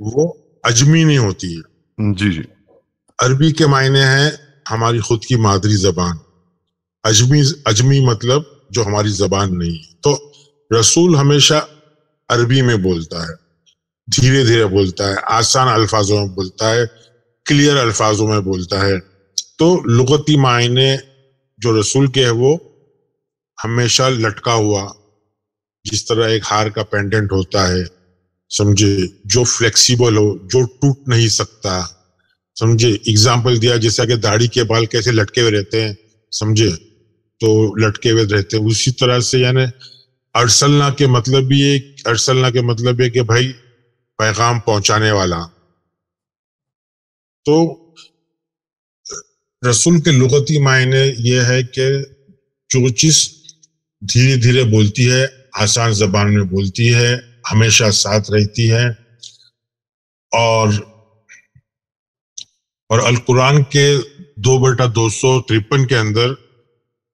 وہ اجمی نہیں ہوتی ہے. جی جی. عربی کے معنی ہے ہماری خود کی مادری زبان. اجمی مطلب جو ہماری زبان نہیں ہے. تو رسول ہمیشہ عربی میں بولتا ہے, دھیرے دھیرے بولتا ہے, آسان الفاظوں میں بولتا ہے, کلیئر الفاظوں میں بولتا ہے. تو لغتی معنی جو رسول کے ہے وہ ہمیشہ لٹکا ہوا, جس طرح ایک ہار کا پینڈنٹ ہوتا ہے, سمجھے, جو فلیکسیبل ہو, جو ٹوٹ نہیں سکتا, سمجھے. اگزامپل دیا جیسا کہ داڑھی کے بال کیسے لٹکے ہوئے رہتے ہیں, سمجھے, تو لٹکے ہوئے رہتے ہیں, اسی طرح سے یعنی ارسلنا کے مطلب بھی ارسلنا کے مطلب ہے کہ بھائی پیغام پہنچانے والا. تو رسول کے لغتی معنی یہ ہے کہ جو چیز دھیرے دھیرے بولتی ہے, آسان زبان میں بولتی ہے, ہمیشہ ساتھ رہتی ہے. اور القرآن کے 2/253 کے اندر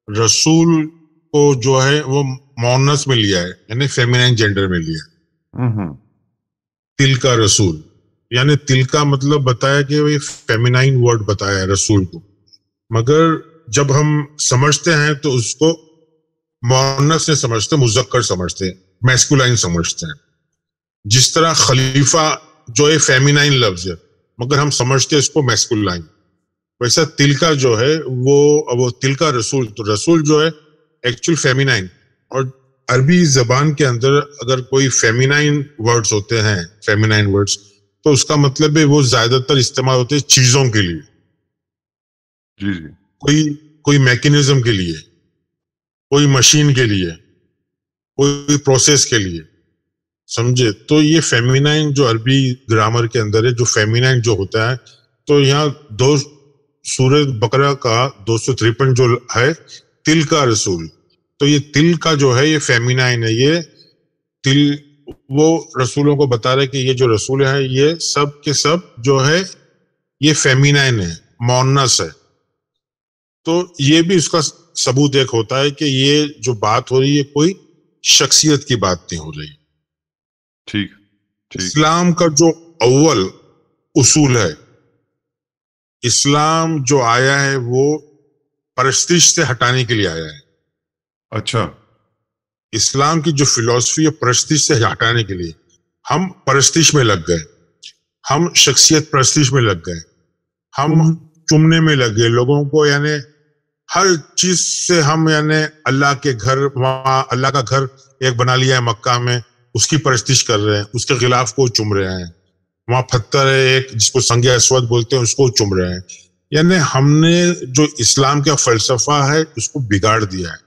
رسول کو جو ہے وہ مؤنث میں لیا ہے, یعنی فیمینائن جینڈر میں لیا ہے. تل کا رسول, یعنی تل کا مطلب بتایا کہ وہ فیمینائن ورڈ بتایا ہے رسول کو, مگر جب ہم سمجھتے ہیں تو اس کو مؤنث سے سمجھتے, مذکر سمجھتے, میسکولائن سمجھتے ہیں. جس طرح خلیفہ جو ہے فیمینائن لفظ ہے مگر ہم سمجھتے اس کو میسکولائن, ویسا تل کا جو ہے وہ تل کا رسول, تو رسول جو ہے ایکچوئل فیمینائن. اور عربی زبان کے اندر اگر کوئی فیمینائن ورڈز ہوتے ہیں, فیمینائن ورڈز, تو اس کا مطلب ہے وہ زیادہ تر استعمال ہوتے ہیں چیزوں کے لیے, جی جی, کوئی میکینزم کے لیے, کوئی مشین کے لیے, کوئی پروسیس کے لیے, سمجھے. تو یہ فیمینائن جو عربی گرامر کے اندر ہے, جو فیمینائن جو ہوتا ہے, تو یہاں سورہ بقرہ کا 253 جو ہے تل کا رسول, تو یہ تل کا جو ہے یہ فیمینائن ہے. یہ تل وہ رسولوں کو بتا رہے کہ یہ جو رسول ہے یہ سب کے سب جو ہے یہ فیمینائن ہے, مؤنث ہے. تو یہ بھی اس کا ثبوت ایک ہوتا ہے کہ یہ جو بات ہو رہی ہے کوئی شخصیت کی بات نہیں ہو رہی. ٹھیک. اسلام کا جو اول اصول ہے, اسلام جو آیا ہے وہ پرستش سے ہٹانے کے لیے آیا ہے. اچھا. اسلام کی جو فلسفی ہے پرستش سے ہٹانے کے لیے. ہم پرستش میں لگ گئے, ہم شخصیت پرستش میں لگ گئے, ہم چمنے میں لگ گئے لوگوں کو, یعنی ہر چیز سے ہم یعنی اللہ کے گھر, وہاں اللہ کا گھر ایک بنا لیا ہے مکہ میں, اس کی پرستش کر رہے ہیں, اس کے غلاف کو چوم رہے ہیں. وہاں پتھر ہے ایک جس کو سنگ اسود بولتے ہیں, اس کو چوم رہے ہیں. یعنی ہم نے جو اسلام کا فلسفہ ہے اس کو بگاڑ دیا ہے.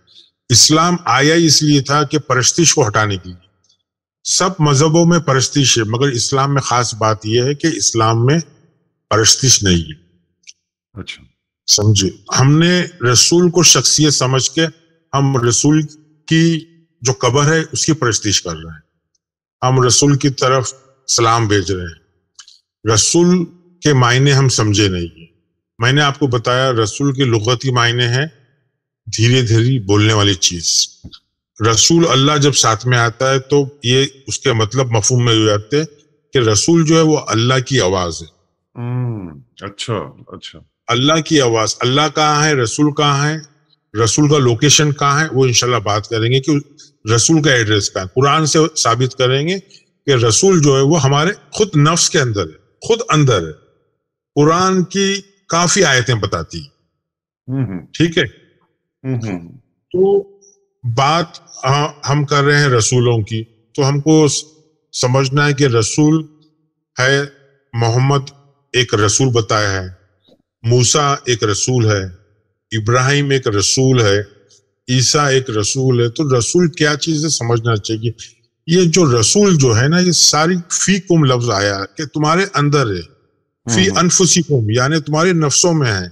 اسلام آیا اس لیے تھا کہ پرستش کو ہٹانے کے لیے. سب مذہبوں میں پرستش ہے مگر اسلام میں خاص بات یہ ہے کہ اسلام میں پرستش نہیں ہے. اچھا, سمجھے. ہم نے رسول کو شخصیت سمجھ کے ہم رسول کی جو قبر ہے اس کی پرستش کر رہے ہیں, ہم رسول کی طرف سلام بھیج رہے ہیں. رسول کے معنی ہم سمجھے نہیں ہیں. میں نے آپ کو بتایا رسول کے لغتی معنی ہے دھیرے دھیرے بولنے والی چیز. رسول اللہ جب ساتھ میں آتا ہے تو یہ اس کے مطلب مفہوم میں ہو جاتے ہیں کہ رسول جو ہے وہ اللہ کی آواز ہے. اچھا اچھا. اللہ کی آواز. اللہ کہاں ہے, رسول کہاں ہے, رسول کا لوکیشن کہاں ہے, وہ انشاءاللہ بات کریں گے کہ رسول کا ایڈریس کہاں ہے. قرآن سے ثابت کریں گے کہ رسول جو ہے وہ ہمارے خود نفس کے اندر ہے, خود اندر ہے. قرآن کی کافی آیتیں بتاتی ہیں. ٹھیک ہے. تو بات ہم کر رہے ہیں رسولوں کی, تو ہم کو سمجھنا ہے کہ رسول ہے, محمد ایک رسول بتایا ہے, موسیٰ ایک رسول ہے, ابراہیم ایک رسول ہے, عیسیٰ ایک رسول ہے. تو رسول کیا چیز ہے سمجھنا چاہیے. یہ جو رسول جو ہے نا, یہ ساری فیکم لفظ آیا کہ تمہارے اندر ہے, فی انفسکم یعنی تمہارے نفسوں میں ہے.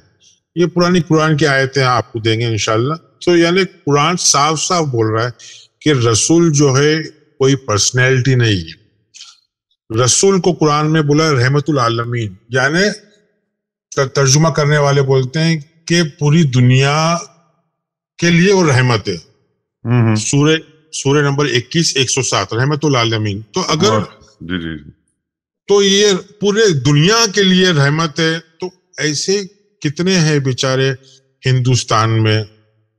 یہ پرانی قرآن کی آیتیں آپ کو دیں گے انشاءاللہ. تو یعنی قرآن صاف صاف بول رہا ہے کہ رسول جو ہے کوئی پرسنالٹی نہیں ہے. رسول کو قرآن میں بولا رحمت العالمین, یعنی ترجمہ کرنے والے بولتے ہیں کہ پوری دنیا کے لیے وہ رحمت ہے. سورہ نمبر 21 107 رحمت العالمین. تو اگر تو یہ پورے دنیا کے لیے رحمت ہے. تو ایسے کتنے ہیں بیچارے ہندوستان میں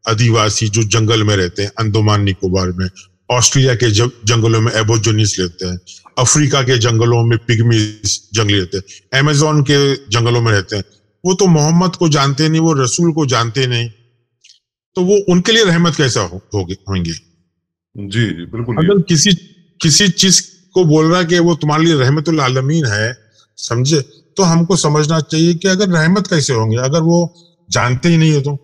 آدیواسی جو جنگل میں رہتے ہیں, انڈمان نکوبار میں, آسٹریلیا کے جنگلوں میں ایبوجنیز رہتے ہیں, افریقہ کے جنگلوں میں پگمیز جنگلی رہتے ہیں, ایمیزون کے جنگلوں میں رہتے ہیں. وہ تو محمد کو جانتے نہیں, وہ رسول کو جانتے نہیں, تو وہ ان کے لیے رحمت کیسا ہوں گے؟ جی جی بالکل. اگر کسی چیز کو بول رہا کہ وہ تمہارے لیے رحمت العالمین ہے, سمجھے, تو ہم کو سمجھنا چاہیے کہ اگر رحمت کیسے ہوں گے اگر وہ جانتے ہی نہیں ہے. تو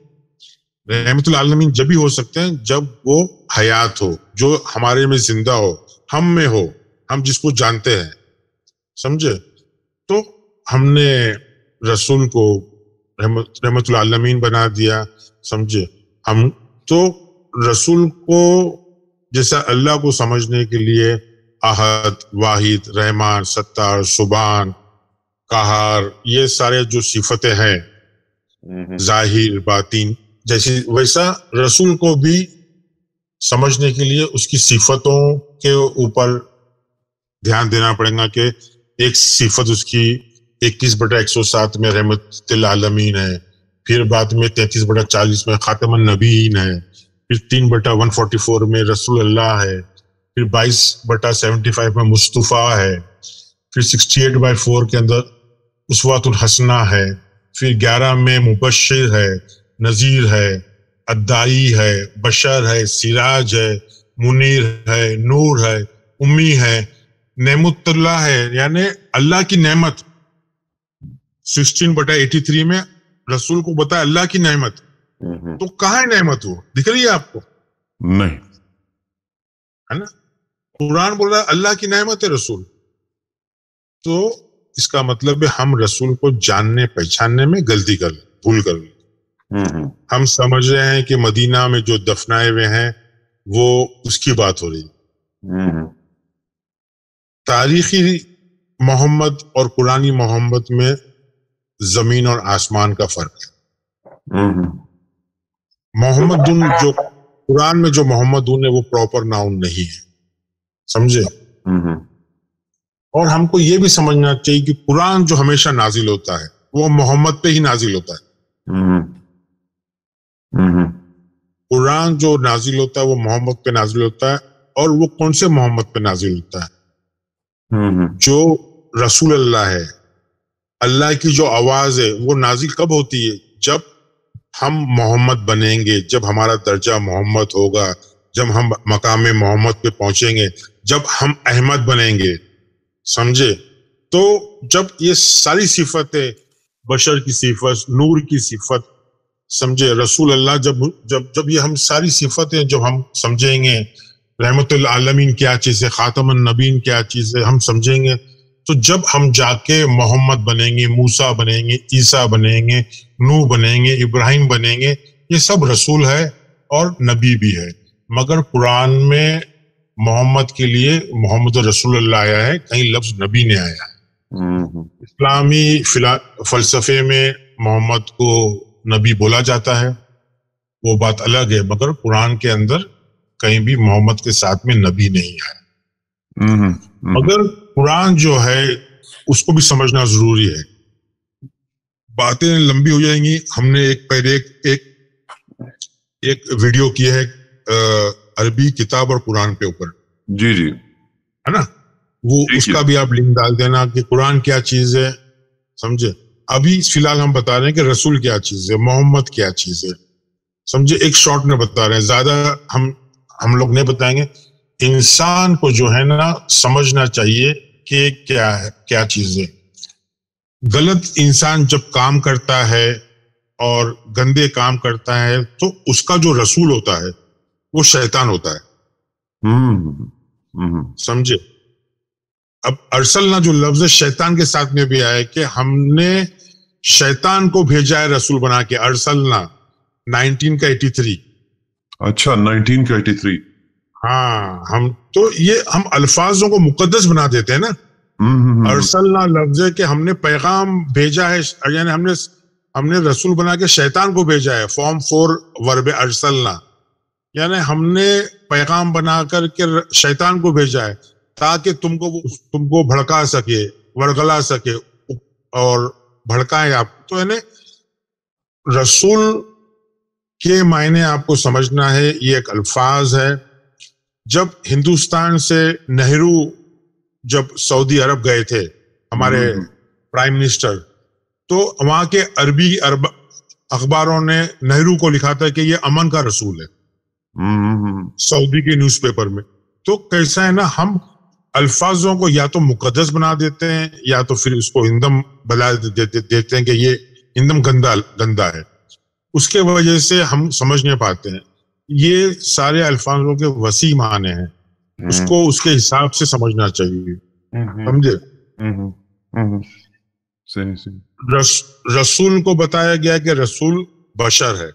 رحمت العالمین جب بھی ہو سکتے ہیں جب وہ حیات ہو, جو ہمارے میں زندہ ہو, ہم میں ہو, ہم جس کو جانتے ہیں, سمجھے. تو ہم نے رسول کو رحمت العالمین بنا دیا, سمجھے. ہم تو رسول کو جیسا اللہ کو سمجھنے کے لیے احد, واحد, رحمان, ستار, سبحان, قہار, یہ سارے جو صفتیں ہیں, ظاہر, باطن, جیسے ویسا رسول کو بھی سمجھنے کے لیے اس کی صفتوں کے اوپر دھیان دینا پڑے گا کہ ایک صفت اس کی 21/107 میں رحمت العالمین ہے, پھر بعد میں 33/40 میں خاتم النبیین ہے, پھر 3/144 میں رسول اللہ ہے, پھر 22/75 میں مصطفیٰ ہے, پھر 68/4 کے اندر اسوۃ الحسنہ ہے, پھر 11 میں مبشر ہے, نذیر ہے, ادائی ہے, بشر ہے, سراج ہے, منیر ہے, نور ہے, امی ہے, نعمت اللہ ہے, یعنی اللہ کی نعمت. 16/83 میں رسول کو بتایا اللہ کی نعمت. تو کہاں ہے نعمت؟ وہ دکھ رہی ہے آپ کو؟ نہیں ہے نا. قرآن بول رہا ہے اللہ کی نعمت ہے رسول. تو اس کا مطلب ہے ہم رسول کو جاننے پہچاننے میں غلطی کر لیں, بھول کر لیں. ہم سمجھ رہے ہیں کہ مدینہ میں جو دفنائے ہوئے ہیں وہ اس کی بات ہو رہی ہے. تاریخی محمد اور قرآنی محمد میں زمین اور آسمان کا فرق ہے. محمد جو قرآن میں جو محمد ہے وہ پراپر ناؤن نہیں ہے, سمجھے. اور ہم کو یہ بھی سمجھنا چاہیے کہ قرآن جو ہمیشہ نازل ہوتا ہے وہ محمد پہ ہی نازل ہوتا ہے. قرآن جو نازل ہوتا ہے وہ محمد پہ نازل ہوتا ہے. اور وہ کون سے محمد پہ نازل ہوتا ہے؟ جو رسول اللہ ہے, اللہ کی جو آواز ہے وہ نازل کب ہوتی ہے؟ جب ہم محمد بنیں گے, جب ہمارا درجہ محمد ہوگا, جب ہم مقام محمد پہ پہنچیں گے, جب ہم احمد بنیں گے, سمجھے. تو جب یہ ساری صفتیں, بشر کی صفت, نور کی صفت, سمجھے, رسول اللہ, جب یہ ہم ساری صفتیں جب ہم سمجھیں گے, رحمت العالمین کیا چیز ہے, خاتم النبیین کیا چیز ہے, ہم سمجھیں گے, تو جب ہم جا کے محمد بنیں گے, موسیٰ بنیں گے, عیسیٰ بنیں گے, نوح بنیں گے, ابراہیم بنیں گے. یہ سب رسول ہے اور نبی بھی ہے. مگر قرآن میں محمد کے لیے محمد رسول اللہ آیا ہے, کہیں لفظ نبی نے آیا ہے. اسلامی فلسفے میں محمد کو نبی بولا جاتا ہے, وہ بات الگ ہے, مگر قرآن کے اندر کہیں بھی محمد کے ساتھ میں نبی نہیں آیا. مگر قرآن جو ہے اس کو بھی سمجھنا ضروری ہے. باتیں لمبی ہو جائیں گی. ہم نے ایک ویڈیو کی ہے عربی کتاب اور قرآن کے اوپر. جی جی ہے نا, وہ اس کا بھی آپ لنک ڈال دینا کہ قرآن کیا چیز ہے, سمجھے. ابھی فی الحال ہم بتا رہے ہیں کہ رسول کیا چیز ہے, محمد کیا چیز ہے, سمجھے. ایک شارٹ میں بتا رہے ہیں, زیادہ ہم لوگ نہیں بتائیں گے. انسان کو جو ہے نا سمجھنا چاہیے کہ کیا چیز ہے. غلط انسان جب کام کرتا ہے اور گندے کام کرتا ہے تو اس کا جو رسول ہوتا ہے وہ شیطان ہوتا ہے, سمجھے. اب ارسلنا جو لفظ ہے شیطان کے ساتھ میں بھی آیا کہ ہم نے شیطان کو بھیجا ہے رسول بنا کے. ارسلنا 1983. اچھا 1983. ہاں, ہم الفاظوں کو مقدس بنا دیتے ہیں نا. ارسلنا لفظ ہے کہ ہم نے پیغام بھیجا ہے, یعنی ہم نے رسول بنا کے شیطان کو بھیجا ہے. فارم 4 ورب ارسلنا, یعنی ہم نے پیغام بنا کر کے شیطان کو بھیجا ہے تاکہ تم کو بھڑکا سکے, ورگلا سکے اور بھڑکائے آپ. تو یعنی رسول کے معنی آپ کو سمجھنا ہے. یہ ایک الفاظ ہے. جب ہندوستان سے نہرو جب سعودی عرب گئے تھے ہمارے پرائم منسٹر, تو وہاں کے عربی اخباروں نے نہرو کو لکھا تھا کہ یہ امن کا رسول ہے, سعودی کے نیوز پیپر میں. تو کیسا ہے نا, ہم الفاظوں کو یا تو مقدس بنا دیتے ہیں یا تو پھر اس کو ہندم بنا دیتے ہیں کہ یہ ہندم گندا ہے. اس کے وجہ سے ہم سمجھ نہیں پاتے ہیں. یہ سارے الفاظوں کے وسیع معنی ہیں, اس کو اس کے حساب سے سمجھنا چاہیے. سمجھے؟ رسول کو بتایا گیا کہ رسول بشر ہے.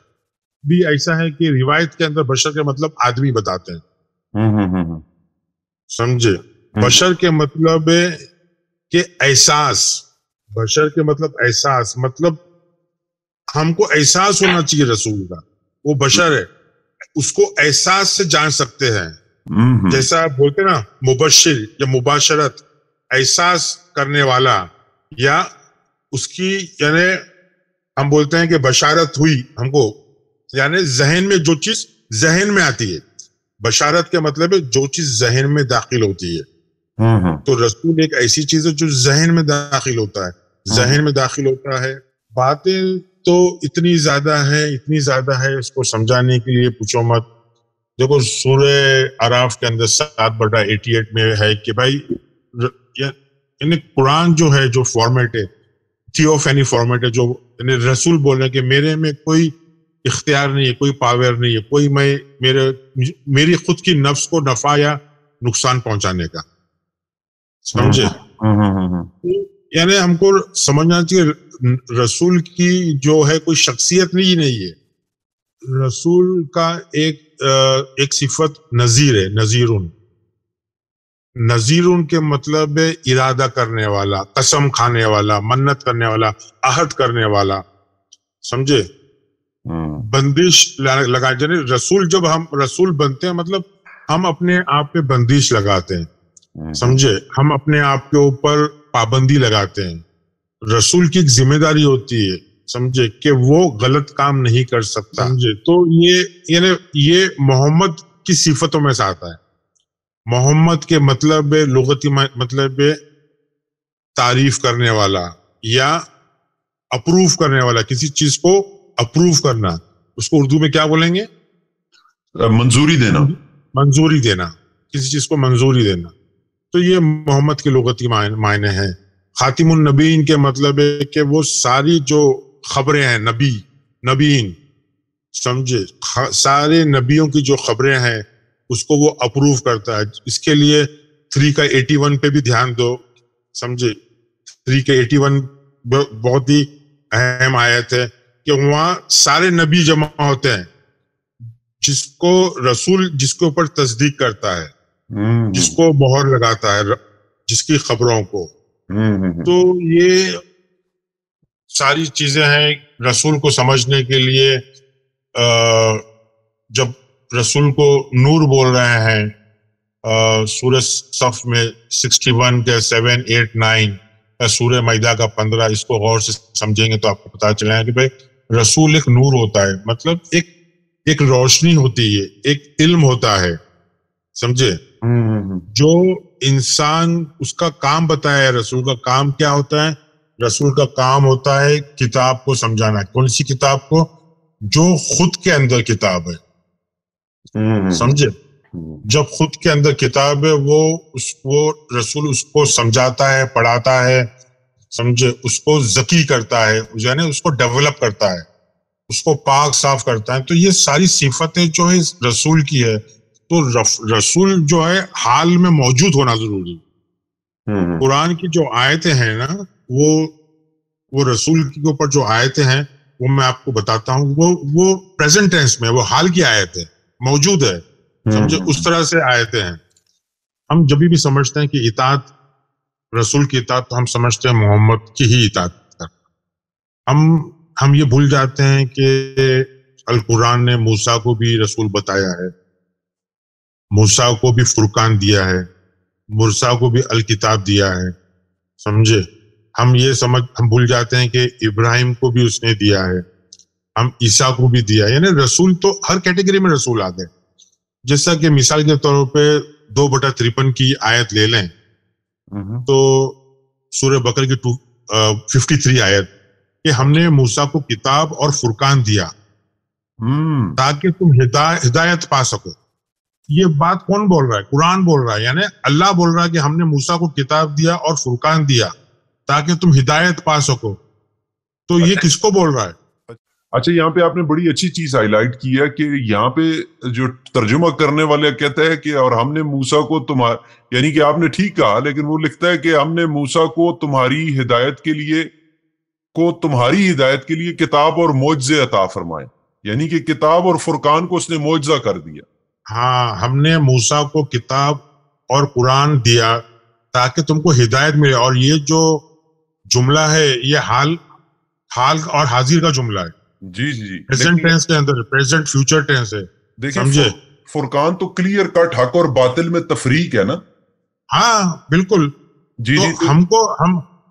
بھی ایسا ہے کہ روایت کے اندر بشر کے مطلب آدمی بتاتے ہیں. سمجھے؟ بشر کے مطلب ہے کہ احساس. بشر کے مطلب احساس, مطلب ہم کو احساس ہونا چاہیے رسول کا. وہ بشر ہے, اس کو احساس سے جان سکتے ہیں. جیسا آپ بولتے نا مبشر یا مباشرت, احساس کرنے والا, یا اس کی یعنی ہم بولتے ہیں کہ بشارت ہوئی ہم کو, یعنی ذہن میں جو چیز ذہن میں آتی ہے. بشارت کے مطلب ہے جو چیز ذہن میں داخل ہوتی ہے. تو رسول ایک ایسی چیز ہے جو ذہن میں داخل ہوتا ہے. ذہن میں داخل ہوتا ہے. باتیں تو اتنی زیادہ ہے اس کو سمجھانے کے لیے پوچھو مت. دیکھو سورہ اعراف کے اندر 7/88 میں ہے کہ بھائی یعنی قرآن جو ہے, جو فارمیٹ ہے, تھیوفینی فارمیٹ ہے, جو یعنی رسول بول رہے ہیں کہ میرے میں کوئی اختیار نہیں ہے, کوئی پاور نہیں ہے, کوئی میں میری خود کی نفس کو نفع یا نقصان پہنچانے کا. سمجھے؟ یعنی ہم کو سمجھنا چاہیے رسول کی جو ہے کوئی شخصیت نہیں ہے. رسول کا ایک صفت نذیر ہے. نذیرون کے مطلب ہے ارادہ کرنے والا, قسم کھانے والا, منت کرنے والا, عہد کرنے والا. سمجھے؟ بندش لگا. یعنی رسول جب ہم رسول بنتے ہیں مطلب ہم اپنے آپ پہ بندش لگاتے ہیں. سمجھے؟ ہم اپنے آپ کے اوپر پابندی لگاتے ہیں. رسول کی ایک ذمہ داری ہوتی ہے, سمجھے, کہ وہ غلط کام نہیں کر سکتا. سمجھے؟ تو یہ محمد کی صفتوں میں سے آتا ہے. محمد کے مطلب لغتی مطلب تعریف کرنے والا یا اپروو کرنے والا. کسی چیز کو اپروو کرنا, اس کو اردو میں کیا بولیں گے؟ منظوری دینا. منظوری دینا, کسی چیز کو منظوری دینا. تو یہ محمد کے لغتی معنی ہیں. خاتم النبیین کے مطلب ہے کہ وہ ساری جو خبریں ہیں نبیین, سمجھے, سارے نبیوں کی جو خبریں ہیں اس کو وہ اپروو کرتا ہے. اس کے لیے 3:81 پہ بھی دھیان دو. سمجھے؟ 3:81 بہت ہی اہم آیت ہے کہ وہاں سارے نبی جمع ہوتے ہیں, جس کو رسول جس کے اوپر تصدیق کرتا ہے, جس کو مہر لگاتا ہے, جس کی خبروں کو. تو یہ ساری چیزیں ہیں رسول کو سمجھنے کے لیے. جب رسول کو نور بول رہے ہیں سورہ صف میں 61 کے 7, 8, 9, سورہ مائدہ کا 15, اس کو غور سے سمجھیں گے تو آپ کو پتا چلے گا کہ بھائی رسول ایک نور ہوتا ہے, مطلب ایک روشنی ہوتی ہے, ایک علم ہوتا ہے. سمجھے؟ جو انسان اس کا کام بتایا ہے. رسول کا کام کیا ہوتا ہے؟ رسول کا کام ہوتا ہے کتاب کو سمجھانا. کون سی کتاب کو؟ جو خود کے اندر کتاب ہے. سمجھے؟ جب خود کے اندر کتاب ہے وہ رسول اس کو سمجھاتا ہے, پڑھاتا ہے. سمجھے؟ اس کو ذکی کرتا ہے, یعنی اس کو ڈیولپ کرتا ہے, اس کو پاک صاف کرتا ہے. تو یہ ساری صفتیں جو ہے رسول کی ہے. تو رسول جو ہے حال میں موجود ہونا ضروری. قرآن کی جو آیتیں ہیں نا, وہ رسول کے اوپر جو آیتیں ہیں وہ میں آپ کو بتاتا ہوں. وہ پریزنٹ ٹینس میں, وہ حال کی آیت ہے, موجود ہے. سمجھے؟ اس طرح سے آیتیں ہیں. ہم جب بھی سمجھتے ہیں کہ اطاعت, رسول کی اطاعت, تو ہم سمجھتے ہیں محمد کی ہی اطاعت. ہم یہ بھول جاتے ہیں کہ القرآن نے موسیٰ کو بھی رسول بتایا ہے, موسیٰ کو بھی فرقان دیا ہے, موسیٰ کو بھی الکتاب دیا ہے. سمجھے. ہم بھول جاتے ہیں کہ ابراہیم کو بھی اس نے دیا ہے, ہم عیسیٰ کو بھی دیا ہے. یعنی رسول تو ہر کیٹیگری میں رسول آ گئے. جیسا کہ مثال کے طور پہ 2/53 کی آیت لے لیں تو سورہ بقرہ کی 53 آیت کہ ہم نے موسیٰ کو کتاب اور فرقان دیا تاکہ تم ہدایت پا سکو. یہ بات کون بول رہا ہے؟ قرآن بول رہا ہے. یعنی اللہ بول رہا ہے کہ ہم نے موسیٰ کو کتاب دیا اور فرقان دیا تاکہ تم ہدایت پا سکو. تو یہ کس کو بول رہا ہے؟ اچھا, یہاں پہ آپ نے بڑی اچھی چیز ہائی لائٹ کی ہے کہ یہاں پہ جو ترجمہ کرنے والے کہتا ہے کہ اور ہم نے موسیٰ کو یعنی کہ آپ نے ٹھیک کہا, لیکن وہ لکھتا ہے کہ ہم نے موسیٰ کو تمہاری ہدایت کے لیے کتاب اور معجزے عطا فرمائے. یعنی کہ کتاب اور فرقان کو اس نے معجزہ کر دیا. ہاں, ہم نے موسیٰ کو کتاب اور قرآن دیا تاکہ تم کو ہدایت ملے. اور یہ جو جملہ ہے یہ حال اور حاضر کا جملہ ہے. جی جی جی, پریزنٹ ٹینس کے اندر, پریزنٹ فیوچر ٹینس ہے. دیکھیں فرقان تو کلیئر کٹ حق اور باطل میں تفریق ہے نا. ہاں بالکل. جی تو جی,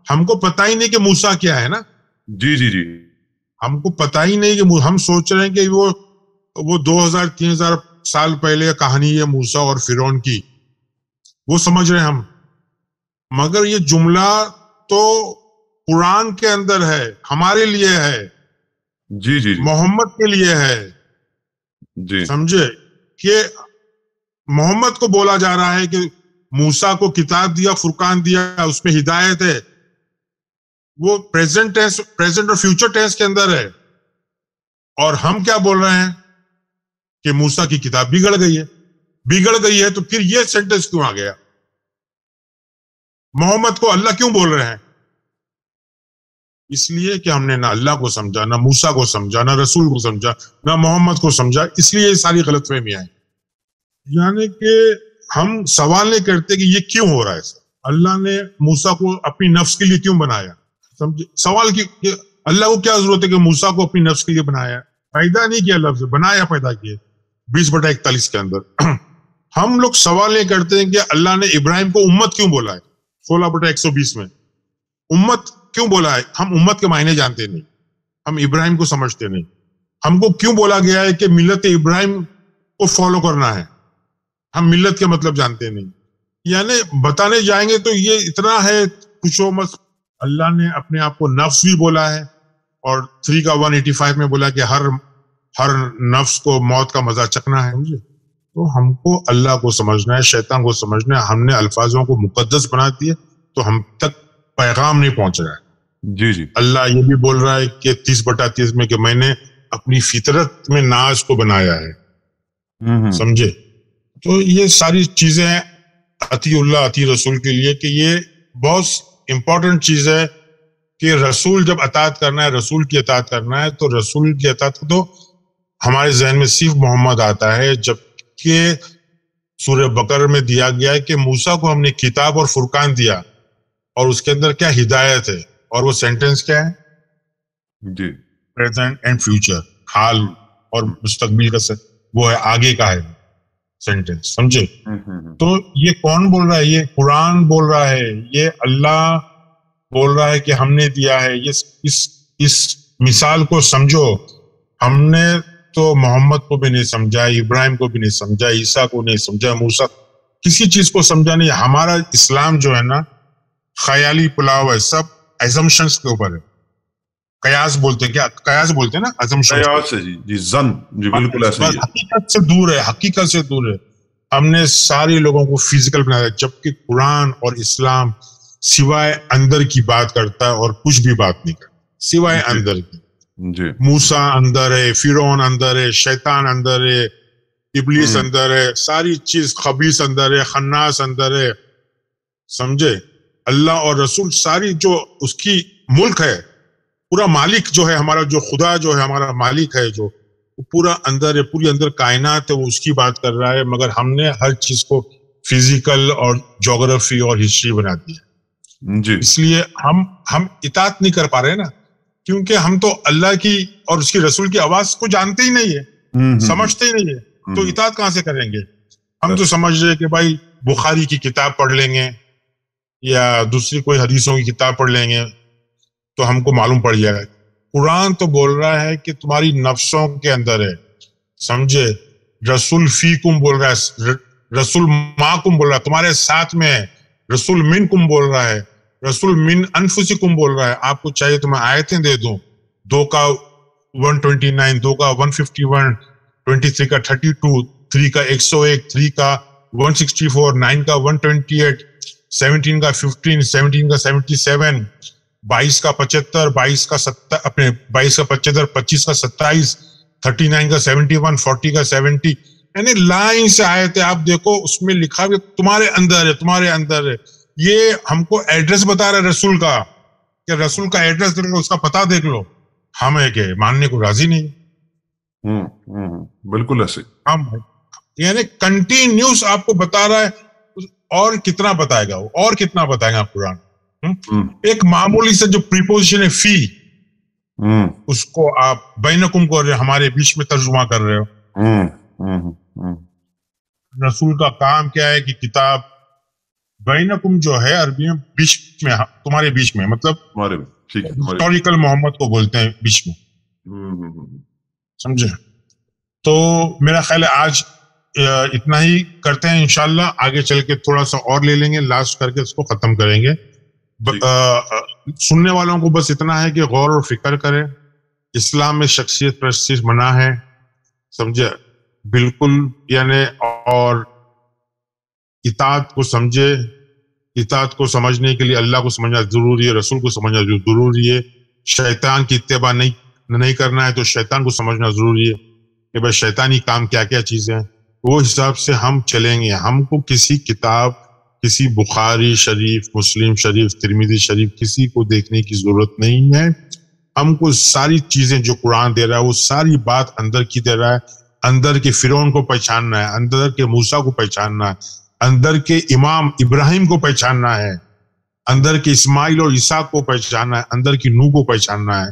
ہم کو پتہ ہی نہیں کہ موسیٰ کیا ہے نا. جی جی جی, ہم کو پتہ ہی نہیں کہ ہم سوچ رہے ہیں کہ وہ 2000-3000 سال پہلے کہانی ہے موسیٰ اور فرعون کی, وہ سمجھ رہے ہیں ہم. مگر یہ جملہ تو قرآن کے اندر ہے, ہمارے لیے ہے, جی جی, محمد کے لیے ہے. جی سمجھے کہ محمد کو بولا جا رہا ہے کہ موسیٰ کو کتاب دیا, فرقان دیا, اس میں ہدایت ہے. وہ پریزنٹ اور فیوچر ٹینس کے اندر ہے. اور ہم کیا بول رہے ہیں کہ موسیٰ کی کتاب بگڑ گئی ہے. تو پھر یہ سینٹنس کیوں آ گیا؟ محمد کو اللہ کیوں بول رہے ہیں؟ اس لیے کہ ہم نے نہ اللہ کو سمجھا, نہ موسیٰ کو سمجھا, نہ رسول کو سمجھا, نہ محمد کو سمجھا. اس لیے یہ ساری غلط فہمیاں ہیں. یعنی کہ ہم سوال نہیں کرتے کہ یہ کیوں ہو رہا ہے. اللہ نے موسیٰ کو اپنی نفس کے لیے کیوں بنایا؟ سمجھے سوال کہ اللہ کو کیا ضرورت ہے کہ موسیٰ کو اپنی نفس کے لیے بنایا؟ پیدا نہیں کیا لفظ, بنایا, پیدا کیا 20/41 کے اندر. ہم لوگ سوال نہیں کرتے ہیں کہ اللہ نے ابراہیم کو امت کیوں بولا ہے 16/120 میں. امت کیوں بولا ہے؟ ہم امت کے معنی جانتے نہیں, ہم ابراہیم کو سمجھتے نہیں. ہم کو کیوں بولا گیا ہے کہ ملت ابراہیم کو فالو کرنا ہے؟ ہم ملت کے مطلب جانتے نہیں. یعنی بتانے جائیں گے تو یہ اتنا ہے پوچھو مت. اللہ نے اپنے آپ کو نفس بھی بولا ہے, اور 3 کا 185 میں بولا کہ ہر نفس کو موت کا مزہ چکنا ہے. سمجھے؟ تو ہم کو اللہ کو سمجھنا ہے, شیطان کو سمجھنا ہے. ہم نے الفاظوں کو مقدس بنا دیے تو ہم تک پیغام نہیں پہنچ رہا ہے. جی جی, اللہ یہ بھی بول رہا ہے کہ 30/30 میں کہ میں نے اپنی فطرت میں ناز کو بنایا ہے. سمجھے؟ تو یہ ساری چیزیں اطیع اللہ اطیع رسول کے لیے کہ یہ بہت امپورٹنٹ چیز ہے کہ رسول جب اطاعت کرنا ہے, رسول کی اطاعت کرنا ہے, تو رسول کی اطاعت تو ہمارے ذہن میں صرف محمد آتا ہے. جبکہ سورہ بقرہ میں دیا گیا ہے کہ موسیٰ کو ہم نے کتاب اور فرقان دیا, اور اس کے اندر کیا ہدایت ہے, اور وہ سینٹنس کیا ہے؟ جی, پریزنٹ اینڈ فیوچر, حال اور مستقبل کا وہ ہے, آگے کا ہے سینٹنس. سمجھے؟ تو یہ کون بول رہا ہے؟ یہ قرآن بول رہا ہے, یہ اللہ بول رہا ہے کہ ہم نے دیا ہے. اس مثال کو سمجھو. ہم نے تو محمد کو بھی نہیں سمجھا, ابراہیم کو بھی نہیں سمجھا, عیسیٰ کو نہیں سمجھا, موسیٰ کسی چیز کو سمجھا نہیں. ہمارا اسلام جو ہے نا خیالی پلاؤ ہے, سب ایزمپشنز کے اوپر ہے. قیاس بولتے ہیں, کیا قیاس بولتے ہیں نا, قیاس ہے. جی زن, جی بالکل ایسا ہی ہے. حقیقت سے دور ہے, حقیقت سے دور ہے. ہم نے سارے لوگوں کو فزیکل بنایا, جبکہ قرآن اور اسلام سوائے اندر کی بات کرتا ہے اور کچھ بھی بات نہیں کرتا سوائے اندر کی. جی, موسیٰ اندر ہے, فرعون اندر ہے, شیطان اندر ہے, ابلیس اندر ہے, ساری چیز, خبیث اندر ہے, خناس اندر ہے. سمجھے؟ اللہ اور رسول ساری جو اس کی ملک ہے, پورا مالک جو ہے ہمارا, جو خدا جو ہے ہمارا مالک ہے, جو پورا اندر ہے, پوری اندر کائنات ہے, وہ اس کی بات کر رہا ہے. مگر ہم نے ہر چیز کو فزیکل اور جغرافی اور ہسٹری بنا دی ہے. جی, اس لیے ہم اطاعت نہیں کر پا رہے نا, کیونکہ ہم تو اللہ کی اور اس کی رسول کی آواز کو جانتے ہی نہیں ہے, سمجھتے ہی نہیں ہے. تو اطاعت کہاں سے کریں گے؟ ہم تو سمجھ رہے کہ بھائی بخاری کی کتاب پڑھ لیں گے, یا دوسری کوئی حدیثوں کی کتاب پڑھ لیں گے تو ہم کو معلوم پڑ جائے گا. قرآن تو بول رہا ہے کہ تمہاری نفسوں کے اندر ہے, سمجھے. رسول فیکم بول رہا ہے, رسول معکم بول رہا ہے, تمہارے ساتھ میں ہے. رسول منکم بول رہا ہے, رسول من انفسکم بول رہا ہے. آپ کو چاہیے تو میں آیتیں دے دوں, 2 کا 129, 2 کا 151, 23 کا 32, 3 کا 101, 3 کا 164, 9 کا 128, 17 کا 15, 17 کا 77, 22 کا 75, 22 کا 70, اپنے 22 کا 75, 25 کا 27, 39 کا 71, 40 کا 70. یعنی لائن سے آئے تھے, آپ دیکھو اس میں لکھا بھی تمہارے اندر ہے, تمہارے اندر ہے. یہ ہم کو ایڈریس بتا رہا ہے رسول کا, کہ رسول کا ایڈریس دیکھ لو, اس کا پتہ دیکھ لو. ہم ہے کہ ماننے کو راضی نہیں. بالکل ایسے ہم یعنی کنٹینیوس آپ کو بتا رہا ہے. اور کتنا بتائے گا وہ, اور کتنا بتائے گا قرآن. ایک معمولی سے جو پریپوزیشن ہے فی, اس کو آپ بینکم کو ہمارے بیچ میں ترجمہ کر رہے ہو. رسول کا کام کیا ہے کہ کتاب بینکم جو ہے عربی میں بیچ میں, تمہارے بیچ میں, مطلب ہسٹوریکل محمد کو بولتے ہیں بیچ میں, سمجھے. تو میرا خیال ہے آج اتنا ہی کرتے ہیں, انشاءاللہ آگے چل کے تھوڑا سا اور لے لیں گے, لاسٹ کر کے اس کو ختم کریں گے. سننے والوں کو بس اتنا ہے کہ غور و فکر کرے. اسلام میں شخصیت پرستی منع ہے, سمجھے, بالکل. یعنی اور اطاعت کو سمجھے. اطاعت کو سمجھنے کے لیے اللہ کو سمجھنا ضروری ہے, رسول کو سمجھنا ضروری ہے. شیطان کی اتباع نہیں کرنا ہے تو شیطان کو سمجھنا ضروری ہے کہ بھائی شیطانی کام کیا کیا چیزیں ہیں, وہ حساب سے ہم چلیں گے. ہم کو کسی کتاب, کسی بخاری شریف, مسلم شریف, ترمذی شریف, کسی کو دیکھنے کی ضرورت نہیں ہے. ہم کو ساری چیزیں جو قرآن دے رہا ہے وہ ساری بات اندر کی دے رہا ہے. اندر کے فرعون کو پہچاننا ہے, اندر کے موسیٰ کو پہچاننا ہے, اندر کے امام ابراہیم کو پہچاننا ہے, اندر کے اسماعیل اور اسحاق کو پہچاننا ہے, اندر کی نوح کو پہچاننا ہے.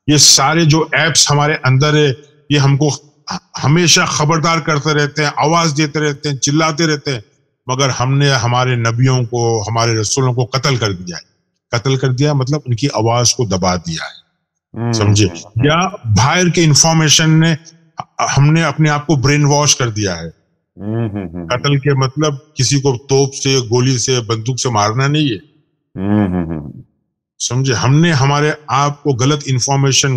یہ سارے جو ایپس ہمارے اندر ہے, یہ ہم کو ہمیشہ خبردار کرتے رہتے ہیں, آواز دیتے رہتے ہیں, چلاتے رہتے ہیں, مگر ہم نے ہمارے نبیوں کو, ہمارے رسولوں کو قتل کر دیا ہے. قتل کر دیا مطلب ان کی آواز کو دبا دیا ہے, سمجھے. یا باہر کے انفارمیشن نے ہم نے اپنے آپ کو برین واش کر دیا ہے. قتل کے مطلب کسی کو توپ سے, گولی سے, بندوق سے مارنا نہیں ہے, سمجھے. ہم نے ہمارے آپ کو غلط انفارمیشن,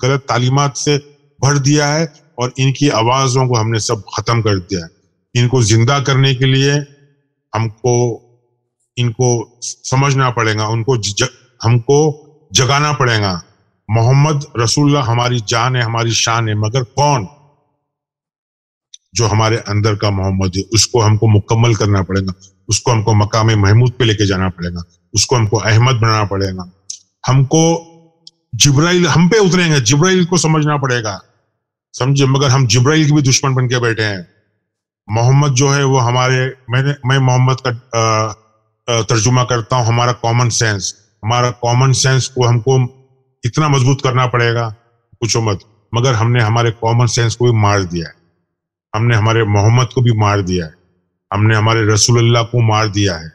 غلط تعلیمات سے بھر دیا ہے, اور ان کی آوازوں کو ہم نے سب ختم کر دیا ہے. ان کو زندہ کرنے کے لیے ہم کو ان کو سمجھنا پڑے گا, ہم کو جگانا پڑے گا. محمد رسول اللہ ہماری جان ہے, ہماری شان ہے, مگر کون؟ جو ہمارے اندر کا محمد ہے, اس کو ہم کو مکمل کرنا پڑے گا. اس کو ہم کو مقام محمود پہ لے کے جانا پڑے گا. اس کو ہم کو احمد بنانا پڑے گا. ہم کو جبرائیل ہم پہ اتریں گے, جبرائیل کو سمجھنا پڑے گا, سمجھے. مگر ہم جبرائیل کے بھی دشمن بن کے بیٹھے ہیں. محمد جو ہے وہ ہمارے, میں محمد کا ترجمہ کرتا ہوں ہمارا کامن سینس. ہمارا کامن سینس کو ہم کو اتنا مضبوط کرنا پڑے گا, پوچھو مت. مگر ہم نے ہمارے کامن سینس کو بھی مار دیا ہے. ہم نے ہمارے محمد کو بھی مار دیا ہے. ہم نے ہمارے رسول اللہ کو مار دیا ہے.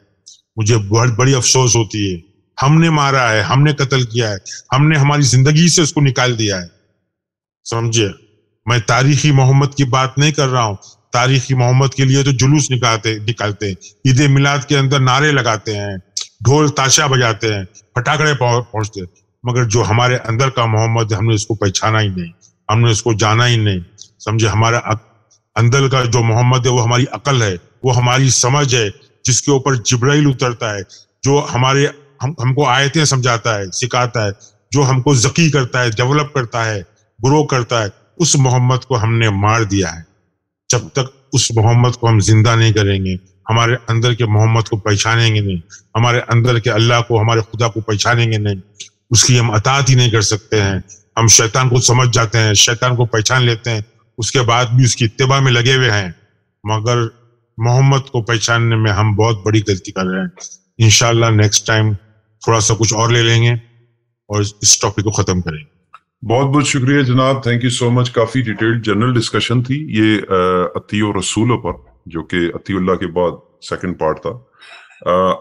مجھے بہت بڑی افسوس ہوتی ہے. ہم نے مارا ہے, ہم نے قتل کیا ہے, ہم نے ہماری زندگی سے اس کو نکال دیا ہے, سمجھے. میں تاریخی محمد کی بات نہیں کر رہا ہوں. تاریخی محمد کے لیے تو جلوس نکالتے ہیں, عید میلاد کے اندر نعرے لگاتے ہیں, ڈھول تاشا بجاتے ہیں, پٹاخڑے پہنچتے ہیں. مگر جو ہمارے اندر کا محمد, ہم نے اس کو پہچانا ہی نہیں, ہم نے اس کو جانا ہی نہیں, سمجھے. ہمارا اندر کا جو محمد ہے وہ ہماری عقل ہے, وہ ہماری سمجھ ہے, جس کے اوپر جبرائیل اترتا ہے, جو ہم کو آیتیں سمجھاتا ہے, سکھاتا ہے, جو ہم کو ذکی کرتا ہے, ڈیولپ کرتا ہے, گرو کرتا ہے. اس محمد کو ہم نے مار دیا ہے. جب تک اس محمد کو ہم زندہ نہیں کریں گے, ہمارے اندر کے محمد کو پہچانیں گے نہیں, ہمارے اندر کے اللہ کو, ہمارے خدا کو پہچانیں گے نہیں, اس کی ہم اطاعت ہی نہیں کر سکتے ہیں. ہم شیطان کو سمجھ جاتے ہیں, شیطان کو پہچان لیتے ہیں, اس کے بعد بھی اس کی اتباع میں لگے ہوئے ہیں, مگر محمد کو پہچاننے میں ہم بہت بڑی غلطی کر رہے ہیں. انشاءاللہ نیکسٹ ٹائم تھوڑا سا کچھ اور لے لیں گے اور اس ٹاپک کو ختم کریں گے. بہت بہت شکریہ جناب, thank you so much. Coffee detailed general discussion تھی یہ اطیع و رسولوں پر, جو کہ اطیع اللہ کے بعد سیکنڈ پارٹ تھا.